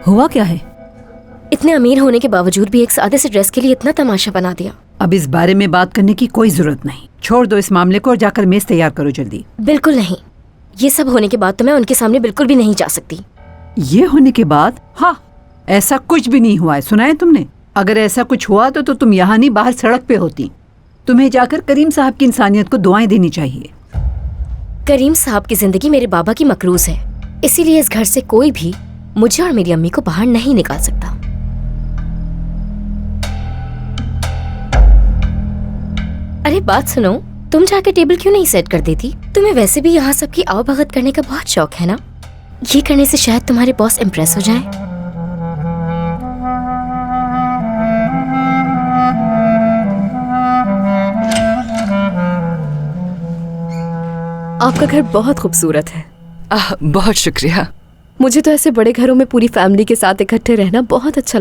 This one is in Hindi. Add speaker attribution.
Speaker 1: हुआ क्या है?
Speaker 2: इतने अमीर होने के बावजूद भी एक सादे से ड्रेस के लिए इतना तमाशा बना दिया।
Speaker 1: अब इस बारे में बात करने की कोई जरूरत नहीं। छोड़ दो इस मामले को और जाकर मेज तैयार करो जल्दी।
Speaker 2: बिल्कुल नहीं। ये सब होने के बाद तो मैं उनके सामने बिल्कुल भी नहीं जा सकती।
Speaker 1: ये होने के बाद? हाँ, ऐसा कुछ भी नहीं हुआ है, सुना है तुमने? अगर ऐसा कुछ हुआ तो तुम यहाँ नहीं बाहर सड़क पे होती। तुम्हें जाकर करीम साहब की इंसानियत को दुआएं देनी चाहिए।
Speaker 2: करीम साहब की जिंदगी मेरे बाबा की मकरूज है, इसीलिए इस घर से कोई भी मुझे और मेरी अम्मी को बाहर नहीं निकाल सकता। अरे बात सुनो, तुम जाके टेबल क्यों नहीं सेट कर देती? तुम्हें वैसे भी यहाँ सबकी आवभगत करने का बहुत शौक है ना? ये करने से शायद तुम्हारे बॉस इम्प्रेस हो जाएं।
Speaker 3: आपका घर बहुत खूबसूरत है।
Speaker 4: बहुत शुक्रिया।
Speaker 3: मुझे तो ऐसे बड़े घरों में पूरी फैमिली के साथ इकट्ठे रहना बहुत अच्छा लगता है।